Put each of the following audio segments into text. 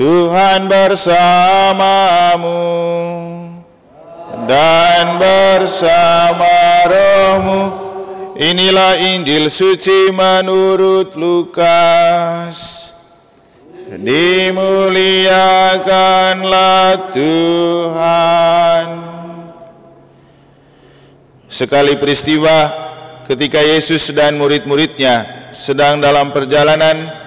Tuhan bersamamu dan bersama rohmu. Inilah Injil suci menurut Lukas. Dimuliakanlah Tuhan. Sekali peristiwa ketika Yesus dan murid-muridnya sedang dalam perjalanan,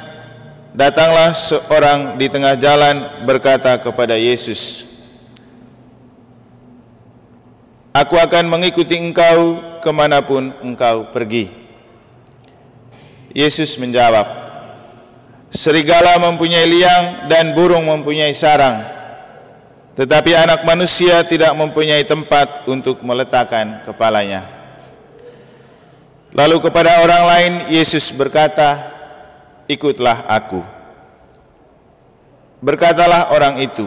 datanglah seorang di tengah jalan berkata kepada Yesus, "Aku akan mengikuti engkau kemanapun engkau pergi." Yesus menjawab, "Serigala mempunyai liang dan burung mempunyai sarang, tetapi anak manusia tidak mempunyai tempat untuk meletakkan kepalanya." Lalu kepada orang lain Yesus berkata, "Ikutlah aku." Berkatalah orang itu,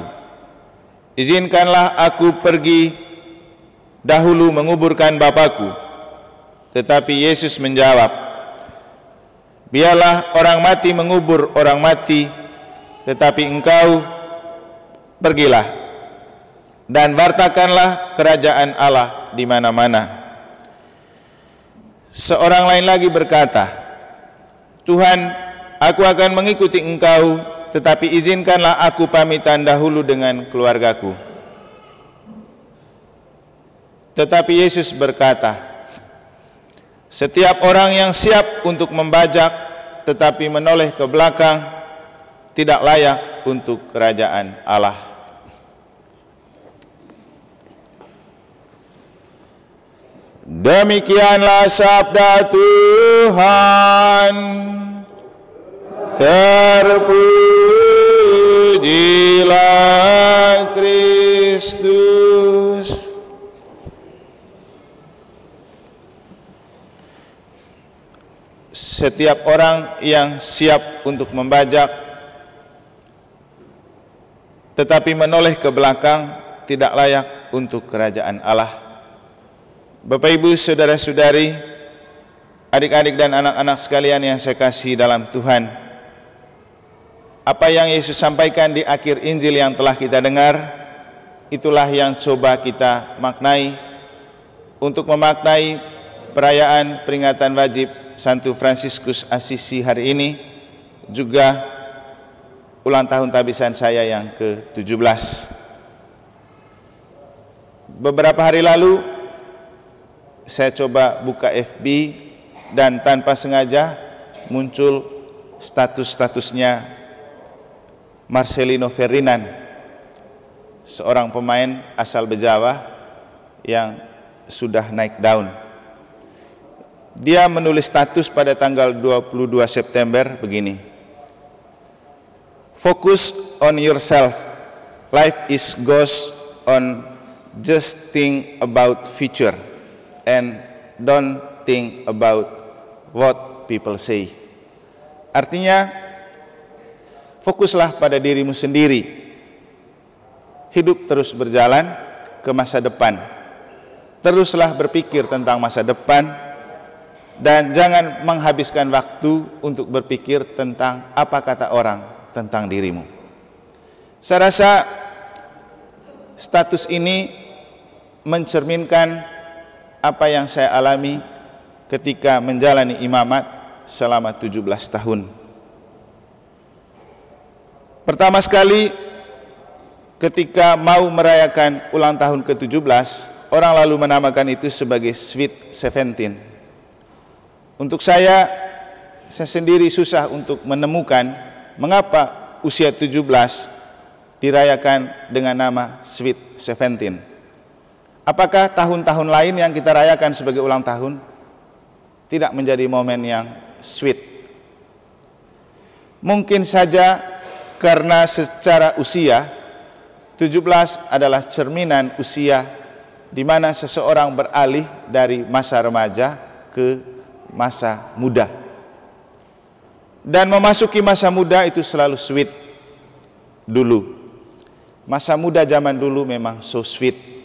"Izinkanlah aku pergi dahulu menguburkan Bapakku." Tetapi Yesus menjawab, "Biarlah orang mati mengubur orang mati, tetapi engkau pergilah dan wartakanlah kerajaan Allah di mana-mana." Seorang lain lagi berkata, "Tuhan, aku akan mengikuti engkau, tetapi izinkanlah aku pamitan dahulu dengan keluargaku." Tetapi Yesus berkata, "Setiap orang yang siap untuk membajak tetapi menoleh ke belakang tidak layak untuk kerajaan Allah." Demikianlah sabda Tuhan. Terpujilah Kristus. Setiap orang yang siap untuk membajak tetapi menoleh ke belakang tidak layak untuk kerajaan Allah. Bapak, Ibu, saudara-saudari, adik-adik dan anak-anak sekalian yang saya kasih dalam Tuhan, apa yang Yesus sampaikan di akhir Injil yang telah kita dengar, itulah yang coba kita maknai untuk memaknai perayaan peringatan wajib Santo Fransiskus Assisi hari ini, juga ulang tahun tabisan saya yang ke-17. Beberapa hari lalu saya coba buka FB dan tanpa sengaja muncul statusnya Marcelino Ferdinand, seorang pemain asal Bejawa yang sudah naik daun. Dia menulis status pada tanggal 22 September begini, "Focus on yourself. Life is goes on, just think about future and don't think about what people say." Artinya, fokuslah pada dirimu sendiri. Hidup terus berjalan ke masa depan. Teruslah berpikir tentang masa depan dan jangan menghabiskan waktu untuk berpikir tentang apa kata orang tentang dirimu. Saya rasa status ini mencerminkan apa yang saya alami ketika menjalani imamat selama 17 tahun. Pertama sekali, ketika mau merayakan ulang tahun ke-17, orang lalu menamakan itu sebagai Sweet 17. Untuk saya sendiri susah untuk menemukan mengapa usia 17 dirayakan dengan nama Sweet 17. Apakah tahun-tahun lain yang kita rayakan sebagai ulang tahun tidak menjadi momen yang sweet? Mungkin saja karena secara usia 17 adalah cerminan usia di mana seseorang beralih dari masa remaja ke masa muda. Dan memasuki masa muda itu selalu sweet dulu. Masa muda zaman dulu memang so sweet.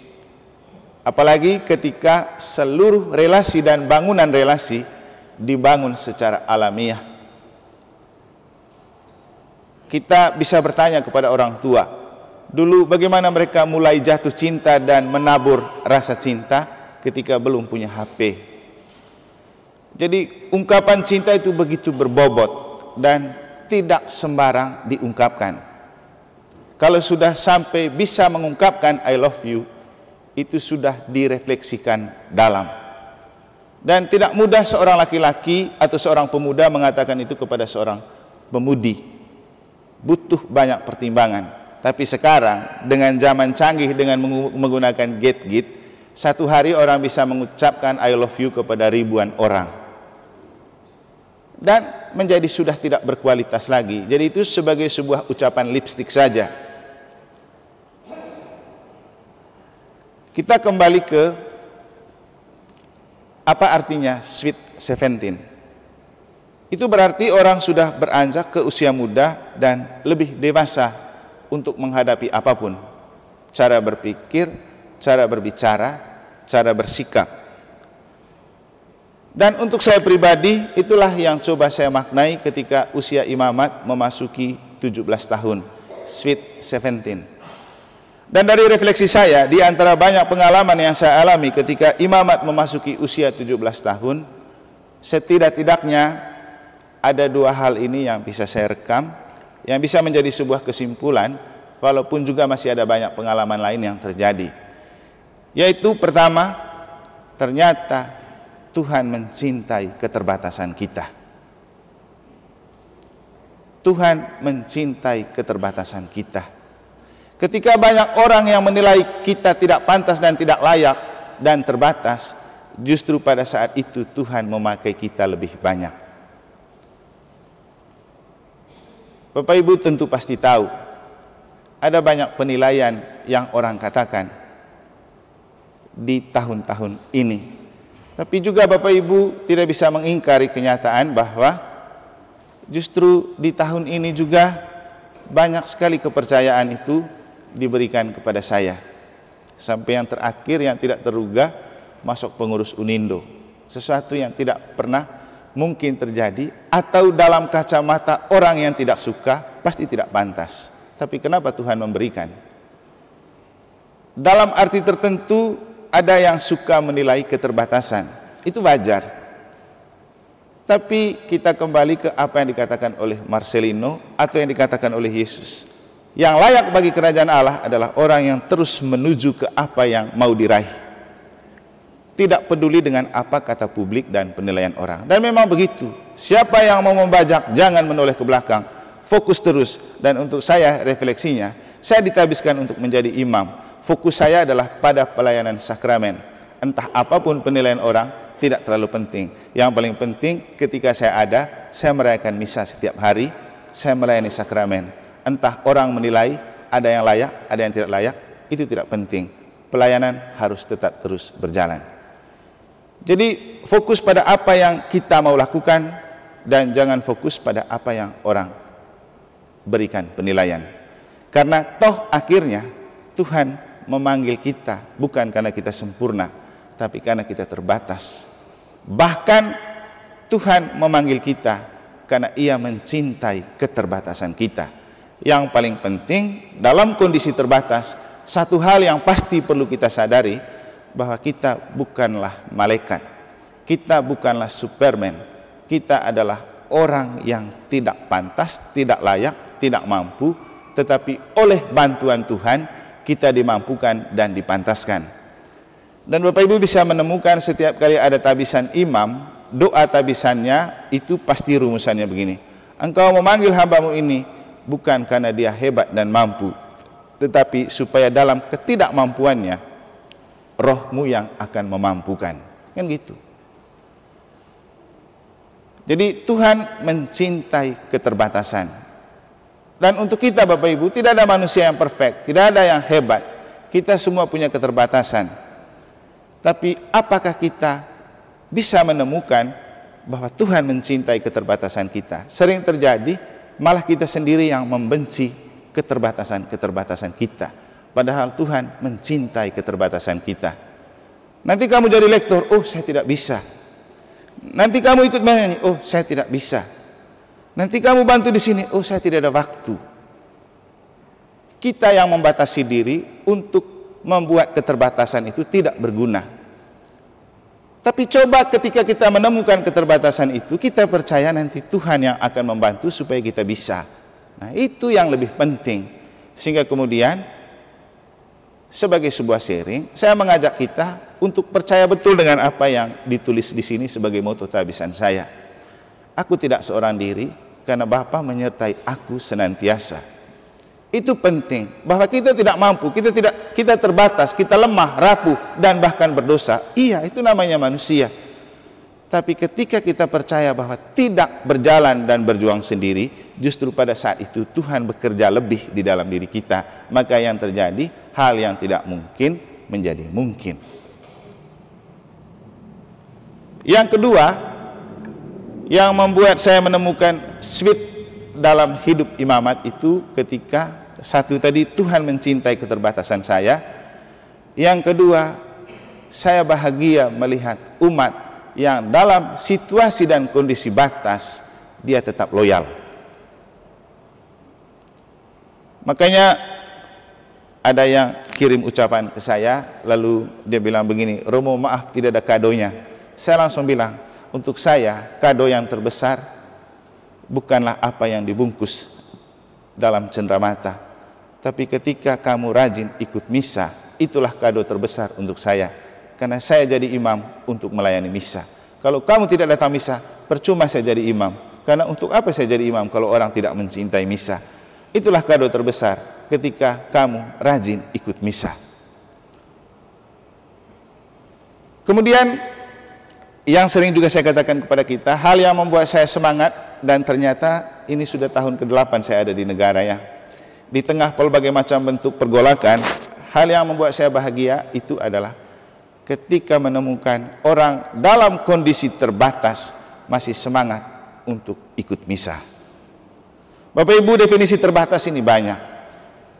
Apalagi ketika seluruh relasi dan bangunan relasi dibangun secara alamiah. kita bisa bertanya kepada orang tua, dulu bagaimana mereka mulai jatuh cinta dan menabur rasa cinta ketika belum punya HP. Jadi ungkapan cinta itu begitu berbobot dan tidak sembarang diungkapkan. Kalau sudah sampai bisa mengungkapkan I love you, itu sudah direfleksikan dalam. Dan tidak mudah seorang laki-laki atau seorang pemuda mengatakan itu kepada seorang pemudi. Butuh banyak pertimbangan. Tapi sekarang dengan zaman canggih, dengan menggunakan gate-gate, satu hari orang bisa mengucapkan I love you kepada ribuan orang. Dan menjadi sudah tidak berkualitas lagi. Jadi itu sebagai sebuah ucapan lipstik saja. Kita kembali ke apa artinya Sweet 17. Itu berarti orang sudah beranjak ke usia muda dan lebih dewasa untuk menghadapi apapun. Cara berpikir, cara berbicara, cara bersikap. Dan untuk saya pribadi, itulah yang coba saya maknai ketika usia imamat memasuki 17 tahun. Sweet 17. Dan dari refleksi saya, di antara banyak pengalaman yang saya alami ketika imamat memasuki usia 17 tahun, setidak-tidaknya ada dua hal ini yang bisa saya rekam, yang bisa menjadi sebuah kesimpulan, walaupun juga masih ada banyak pengalaman lain yang terjadi. Yaitu pertama, ternyata Tuhan mencintai keterbatasan kita. Tuhan mencintai keterbatasan kita. Ketika banyak orang yang menilai kita tidak pantas dan tidak layak dan terbatas, justru pada saat itu Tuhan memakai kita lebih banyak. Bapak Ibu tentu pasti tahu, ada banyak penilaian yang orang katakan di tahun-tahun ini. Tapi juga Bapak Ibu tidak bisa mengingkari kenyataan bahwa justru di tahun ini juga banyak sekali kepercayaan itu diberikan kepada saya. Sampai yang terakhir yang tidak terduga masuk pengurus Unindo. Sesuatu yang tidak pernah mungkin terjadi, atau dalam kacamata orang yang tidak suka pasti tidak pantas. Tapi kenapa Tuhan memberikan? Dalam arti tertentu ada yang suka menilai keterbatasan. Itu wajar. Tapi kita kembali ke apa yang dikatakan oleh Marcelino atau yang dikatakan oleh Yesus. Yang layak bagi kerajaan Allah adalah orang yang terus menuju ke apa yang mau diraih. Tidak peduli dengan apa kata publik dan penilaian orang. Dan memang begitu. Siapa yang mau membajak, jangan menoleh ke belakang. Fokus terus. Dan untuk saya refleksinya, saya ditabiskan untuk menjadi imam. Fokus saya adalah pada pelayanan sakramen. Entah apapun penilaian orang, tidak terlalu penting. Yang paling penting ketika saya ada, saya merayakan misa setiap hari, saya melayani sakramen. Entah orang menilai ada yang layak, ada yang tidak layak, itu tidak penting. Pelayanan harus tetap terus berjalan. Jadi fokus pada apa yang kita mau lakukan dan jangan fokus pada apa yang orang berikan penilaian. Karena toh akhirnya Tuhan memanggil kita bukan karena kita sempurna, tapi karena kita terbatas. Bahkan Tuhan memanggil kita karena Ia mencintai keterbatasan kita. Yang paling penting dalam kondisi terbatas, satu hal yang pasti perlu kita sadari, bahwa kita bukanlah malaikat, kita bukanlah Superman, kita adalah orang yang tidak pantas, tidak layak, tidak mampu, tetapi oleh bantuan Tuhan kita dimampukan dan dipantaskan. Dan Bapak Ibu bisa menemukan setiap kali ada tabisan imam, doa tabisannya itu pasti rumusannya begini: Engkau memanggil hambamu ini bukan karena dia hebat dan mampu, tetapi supaya dalam ketidakmampuannya Roh-Mu yang akan memampukan. Kan gitu. Jadi Tuhan mencintai keterbatasan. Dan untuk kita Bapak Ibu, tidak ada manusia yang perfect, tidak ada yang hebat. Kita semua punya keterbatasan. Tapi apakah kita bisa menemukan bahwa Tuhan mencintai keterbatasan kita? Sering terjadi malah kita sendiri yang membenci keterbatasan-keterbatasan kita. Padahal Tuhan mencintai keterbatasan kita. Nanti kamu jadi lektor, oh saya tidak bisa. Nanti kamu ikut menyanyi, oh saya tidak bisa. Nanti kamu bantu di sini, oh saya tidak ada waktu. kita yang membatasi diri untuk membuat keterbatasan itu tidak berguna. Tapi coba ketika kita menemukan keterbatasan itu, kita percaya nanti Tuhan yang akan membantu supaya kita bisa. Nah, itu yang lebih penting. Sehingga kemudian sebagai sebuah sharing, saya mengajak kita untuk percaya betul dengan apa yang ditulis di sini sebagai moto tabisan saya. Aku tidak seorang diri, karena Bapa menyertai aku senantiasa. Itu penting, bahwa kita tidak mampu, kita terbatas, kita lemah, rapuh, dan bahkan berdosa. Iya, itu namanya manusia. Tapi ketika kita percaya bahwa tidak berjalan dan berjuang sendiri, justru pada saat itu Tuhan bekerja lebih di dalam diri kita. Maka yang terjadi, hal yang tidak mungkin menjadi mungkin. Yang kedua, yang membuat saya menemukan switch dalam hidup imamat itu ketika satu tadi Tuhan mencintai keterbatasan saya. Yang kedua, saya bahagia melihat umat yang dalam situasi dan kondisi batas dia tetap loyal. Makanya ada yang kirim ucapan ke saya, lalu dia bilang begini, Romo maaf tidak ada kadonya. Saya langsung bilang, untuk saya kado yang terbesar bukanlah apa yang dibungkus dalam cenderamata, tapi ketika kamu rajin ikut misa, itulah kado terbesar untuk saya. Karena saya jadi imam untuk melayani misa. Kalau kamu tidak datang misa, percuma saya jadi imam. Karena untuk apa saya jadi imam kalau orang tidak mencintai misa? Itulah kado terbesar ketika kamu rajin ikut misa. Kemudian yang sering juga saya katakan kepada kita, hal yang membuat saya semangat, dan ternyata ini sudah tahun ke-8 saya ada di negara ya. Di tengah berbagai macam bentuk pergolakan, hal yang membuat saya bahagia itu adalah ketika menemukan orang dalam kondisi terbatas masih semangat untuk ikut misa. Bapak Ibu, definisi terbatas ini banyak.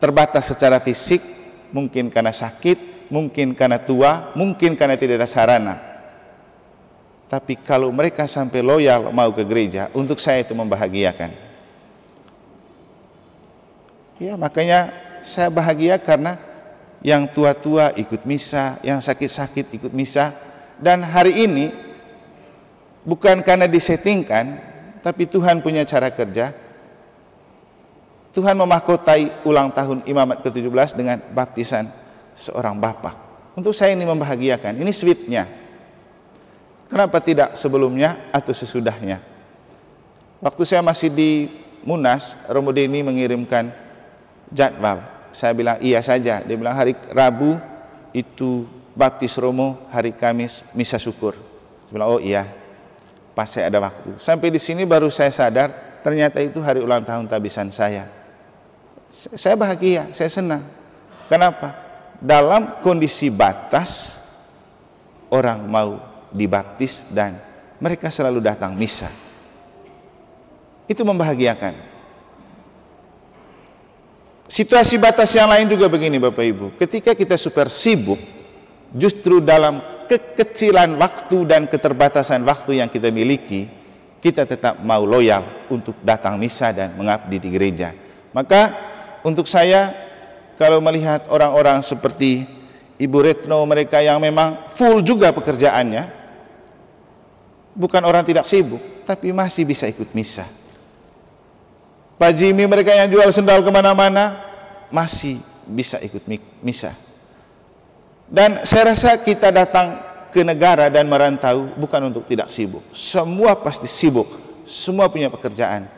Terbatas secara fisik, mungkin karena sakit, mungkin karena tua, mungkin karena tidak ada sarana. Tapi kalau mereka sampai loyal mau ke gereja, untuk saya itu membahagiakan. Ya, makanya saya bahagia karena yang tua-tua ikut misa, yang sakit-sakit ikut misa. Dan hari ini bukan karena disettingkan, tapi Tuhan punya cara kerja. Tuhan memahkotai ulang tahun imamat ke-17 dengan baptisan seorang bapak. Untuk saya ini membahagiakan. Ini sweetnya. Kenapa tidak sebelumnya atau sesudahnya? Waktu saya masih di Munas, Romo Deni mengirimkan jadwal. Saya bilang iya saja. Dia bilang hari Rabu itu baptis Romo, hari Kamis misa syukur. Saya bilang oh iya, pas saya ada waktu. Sampai di sini baru saya sadar ternyata itu hari ulang tahun tabisan saya. Saya bahagia, saya senang. Kenapa? Dalam kondisi batas orang mau dibaptis dan mereka selalu datang misa. Itu membahagiakan. Situasi batas yang lain juga begini Bapak Ibu. Ketika kita super sibuk, justru dalam kekecilan waktu dan keterbatasan waktu yang kita miliki, kita tetap mau loyal untuk datang misa dan mengabdi di gereja. Maka untuk saya, kalau melihat orang-orang seperti Ibu Retno, mereka yang memang full juga pekerjaannya, bukan orang tidak sibuk, tapi masih bisa ikut misa. Pak Jimmy, mereka yang jual sendal kemana-mana, masih bisa ikut misa. Dan saya rasa kita datang ke negara dan merantau bukan untuk tidak sibuk. Semua pasti sibuk, semua punya pekerjaan.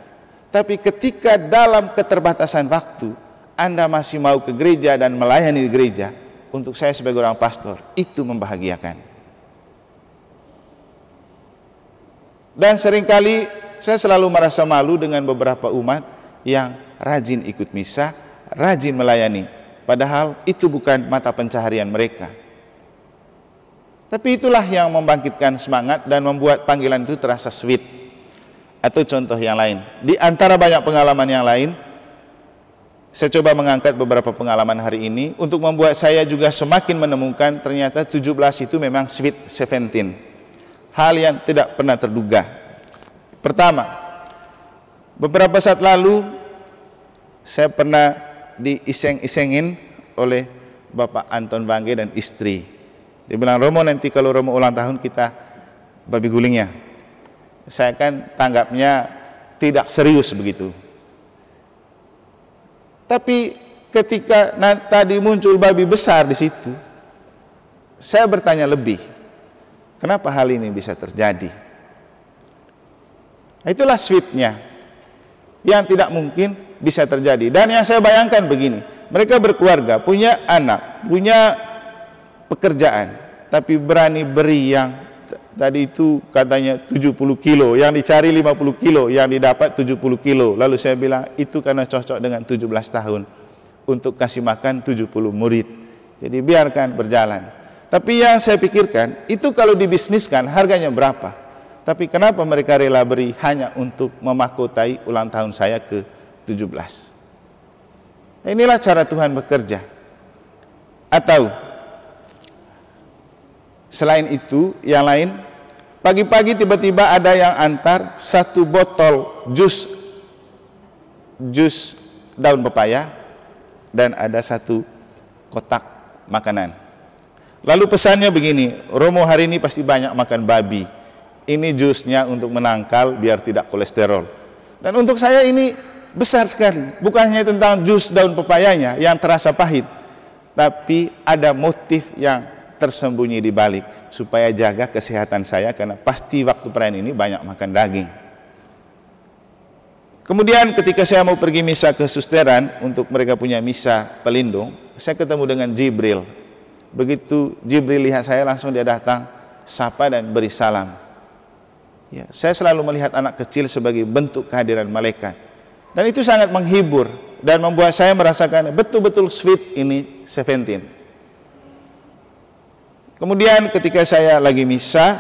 Tapi ketika dalam keterbatasan waktu, Anda masih mau ke gereja dan melayani di gereja, untuk saya sebagai orang pastor, itu membahagiakan. Dan seringkali saya selalu merasa malu dengan beberapa umat yang rajin ikut misa, rajin melayani. Padahal itu bukan mata pencaharian mereka. Tapi itulah yang membangkitkan semangat dan membuat panggilan itu terasa sweet. Atau contoh yang lain, di antara banyak pengalaman yang lain, saya coba mengangkat beberapa pengalaman hari ini untuk membuat saya juga semakin menemukan ternyata 17 itu memang sweet 17. Hal yang tidak pernah terduga. Pertama, beberapa saat lalu saya pernah diiseng-isengin oleh Bapak Anton Bangge dan istri. Dia bilang, Romo, nanti kalau Romo ulang tahun kita babi gulingnya. Saya kan tanggapnya tidak serius begitu. Tapi ketika tadi muncul babi besar di situ, saya bertanya lebih, kenapa hal ini bisa terjadi? Itulah sweetnya yang tidak mungkin bisa terjadi. Dan yang saya bayangkan begini, mereka berkeluarga, punya anak, punya pekerjaan, tapi berani beri yang tadi itu katanya 70 kilo, yang dicari 50 kilo, yang didapat 70 kilo. Lalu saya bilang, itu karena cocok dengan 17 tahun untuk kasih makan 70 murid. Jadi biarkan berjalan. Tapi yang saya pikirkan, itu kalau dibisniskan harganya berapa? Tapi kenapa mereka rela beri hanya untuk memahkotai ulang tahun saya ke 17? Inilah cara Tuhan bekerja. Atau selain itu, yang lain, pagi-pagi tiba-tiba ada yang antar 1 botol jus daun pepaya dan ada 1 kotak makanan. Lalu pesannya begini, Romo hari ini pasti banyak makan babi. Ini jusnya untuk menangkal biar tidak kolesterol. Dan untuk saya ini besar sekali. Bukan hanya tentang jus daun pepayanya yang terasa pahit, tapi ada motif yang tersembunyi di balik supaya jaga kesehatan saya, karena pasti waktu perayaan ini banyak makan daging. Kemudian ketika saya mau pergi misa ke susteran untuk mereka punya misa pelindung, saya ketemu dengan Jibril. Begitu Jibril lihat saya, langsung dia datang, sapa dan beri salam. Ya, saya selalu melihat anak kecil sebagai bentuk kehadiran malaikat. Dan itu sangat menghibur dan membuat saya merasakan betul-betul sweet ini 17. Kemudian ketika saya lagi misa,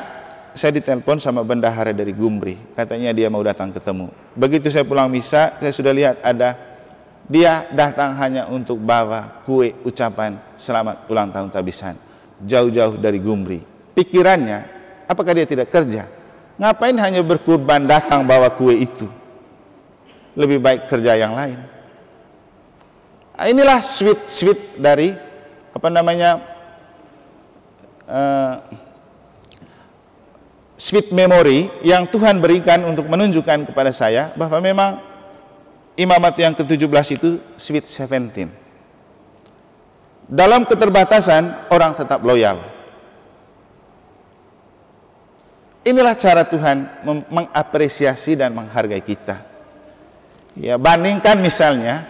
saya ditelepon sama bendahara dari Gumbri. Katanya dia mau datang ketemu. Begitu saya pulang misa, saya sudah lihat dia datang hanya untuk bawa kue ucapan selamat ulang tahun Tabisan. Jauh-jauh dari Gumbri. Pikirannya, apakah dia tidak kerja? Ngapain hanya berkurban datang bawa kue itu? Lebih baik kerja yang lain. Inilah sweet dari sweet memory yang Tuhan berikan untuk menunjukkan kepada saya bahwa memang imamat yang ke-17 itu sweet 17. Dalam keterbatasan orang tetap loyal. Inilah cara Tuhan mengapresiasi dan menghargai kita. Ya, bandingkan misalnya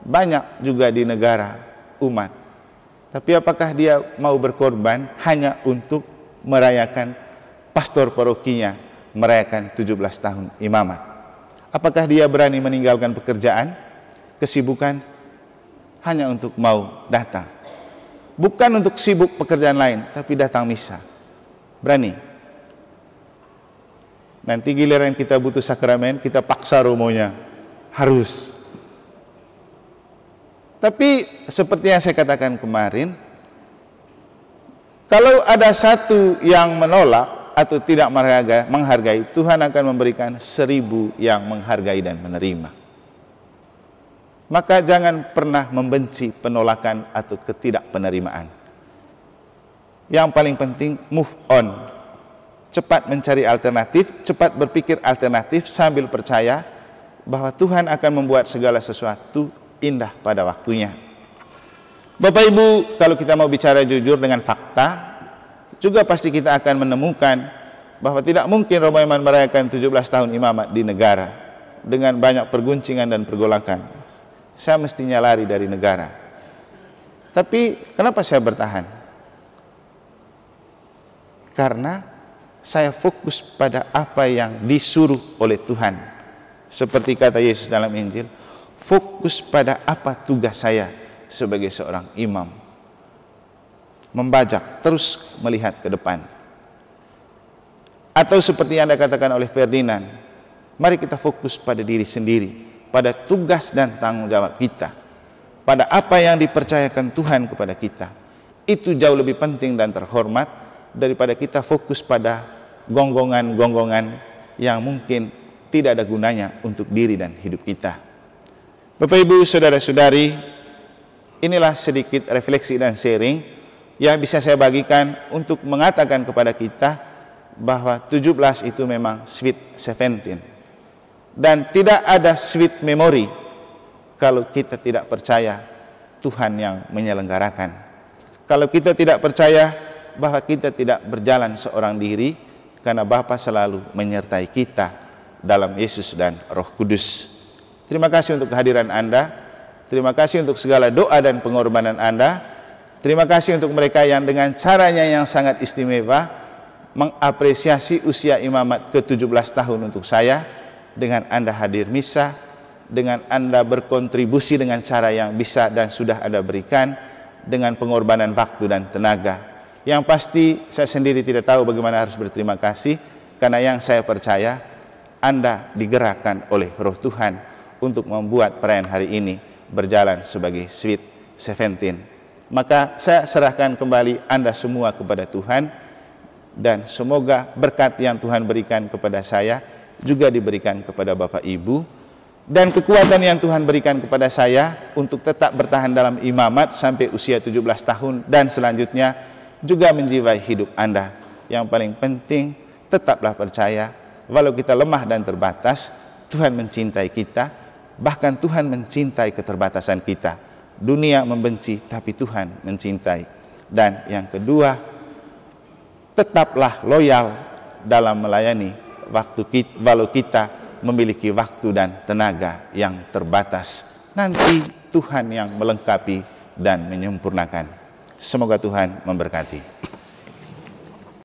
banyak juga di negara umat. Tapi apakah dia mau berkorban hanya untuk merayakan pastor parokinya merayakan 17 tahun imamat? Apakah dia berani meninggalkan pekerjaan, kesibukan hanya untuk mau datang? Bukan untuk sibuk pekerjaan lain, tapi datang misa. Berani. Nanti giliran kita butuh sakramen, kita paksa romonya. Harus. Tapi seperti yang saya katakan kemarin, kalau ada satu yang menolak atau tidak menghargai, Tuhan akan memberikan 1000 yang menghargai dan menerima. Maka jangan pernah membenci penolakan atau ketidakpenerimaan. Yang paling penting move on. Cepat mencari alternatif, cepat berpikir alternatif sambil percaya bahwa Tuhan akan membuat segala sesuatu indah pada waktunya. Bapak Ibu, kalau kita mau bicara jujur dengan fakta, juga pasti kita akan menemukan bahwa tidak mungkin Romo Iman merayakan 17 tahun imamat di negara dengan banyak perguncingan dan pergolakan. Saya mestinya lari dari negara. Tapi kenapa saya bertahan? Karena saya fokus pada apa yang disuruh oleh Tuhan. Seperti kata Yesus dalam Injil, fokus pada apa tugas saya sebagai seorang imam. Membajak, terus melihat ke depan. Atau seperti yang Anda katakan oleh Ferdinand, mari kita fokus pada diri sendiri, pada tugas dan tanggung jawab kita, pada apa yang dipercayakan Tuhan kepada kita. Itu jauh lebih penting dan terhormat daripada kita fokus pada gonggongan-gonggongan yang mungkin tidak ada gunanya untuk diri dan hidup kita. Bapak Ibu, saudara-saudari, inilah sedikit refleksi dan sharing yang bisa saya bagikan untuk mengatakan kepada kita bahwa 17 itu memang sweet 17. Dan tidak ada sweet memory kalau kita tidak percaya Tuhan yang menyelenggarakan. Kalau kita tidak percaya bahwa kita tidak berjalan seorang diri, karena Bapa selalu menyertai kita dalam Yesus dan Roh Kudus. Terima kasih untuk kehadiran Anda. Terima kasih untuk segala doa dan pengorbanan Anda. Terima kasih untuk mereka yang dengan caranya yang sangat istimewa mengapresiasi usia imamat ke-17 tahun untuk saya, dengan Anda hadir misa, dengan Anda berkontribusi dengan cara yang bisa dan sudah Anda berikan, dengan pengorbanan waktu dan tenaga. Yang pasti saya sendiri tidak tahu bagaimana harus berterima kasih, karena yang saya percaya Anda digerakkan oleh Roh Tuhan untuk membuat perayaan hari ini berjalan sebagai sweet 17. Maka saya serahkan kembali Anda semua kepada Tuhan, dan semoga berkat yang Tuhan berikan kepada saya juga diberikan kepada Bapak Ibu, dan kekuatan yang Tuhan berikan kepada saya untuk tetap bertahan dalam imamat sampai usia 17 tahun dan selanjutnya juga menjiwai hidup Anda. Yang paling penting, tetaplah percaya walau kita lemah dan terbatas, Tuhan mencintai kita. Bahkan Tuhan mencintai keterbatasan kita. Dunia membenci, tapi Tuhan mencintai. Dan yang kedua, tetaplah loyal dalam melayani walau kita memiliki waktu dan tenaga yang terbatas. Nanti Tuhan yang melengkapi dan menyempurnakan. Semoga Tuhan memberkati.